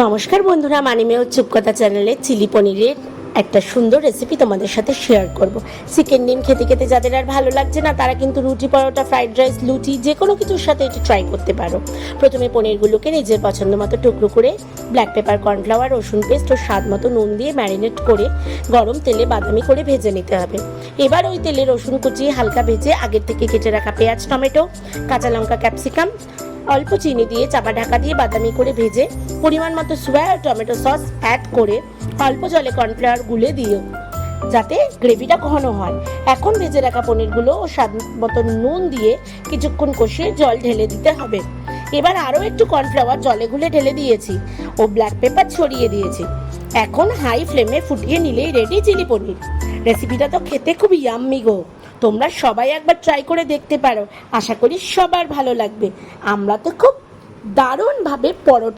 নমস্কার বন্ধুরা, মানিমেও চুপকথা চ্যানেলে চিলি পনিরের একটা সুন্দর রেসিপি তোমাদের সাথে শেয়ার করব। চিকেন ডিম খেতে খেতে যাদের আর ভালো লাগছে না তারা কিন্তু রুটি, পরোটা, ফ্রাইড রাইস, লুচি যে কোনো কিছুর সাথে এটা ট্রাই করতে পারো। প্রথমে পনিরগুলোকে নিজের পছন্দ মতো টুকরো করে ব্ল্যাক পেপার, কর্নফ্লাওয়ার, রসুন পেস্ট ও স্বাদ মতো নুন দিয়ে ম্যারিনেট করে গরম তেলে বাদামি করে ভেজে নিতে হবে। এবার ওই তেলে রসুন কুচি হালকা ভেজে আগের থেকে কেটে রাখা পেঁয়াজ, টমেটো, কাঁচা লঙ্কা, ক্যাপসিকাম অল্প চিনি দিয়ে চাপা ঢাকা দিয়ে বাদামি করে ভেজে পরিমাণ মতো সোয়া আর টমেটো সস অ্যাড করে অল্প জলে কর্নফ্লাওয়ার গুলে দিও যাতে গ্রেভিটা ঘন হয়। এখন ভেজে রাখা পনিরগুলো ও স্বাদ মতো নুন দিয়ে কিছুক্ষণ কষিয়ে জল ঢেলে দিতে হবে। এবার আরও একটু কর্নফ্লাওয়ার জলে গুলে ঢেলে দিয়েছি ও ব্ল্যাক পেপার ছড়িয়ে দিয়েছি। এখন হাই ফ্লেমে ফুটিয়ে নিলেই রেডি চিলি পনির। রেসিপিটা তো খেতে খুব ইয়াম্মি গো। তোমরা সবাই একবার ট্রাই করে দেখতে পারো, আশা করি সবার ভালো লাগবে। আমরা তো খুব দারুণভাবে পরোটা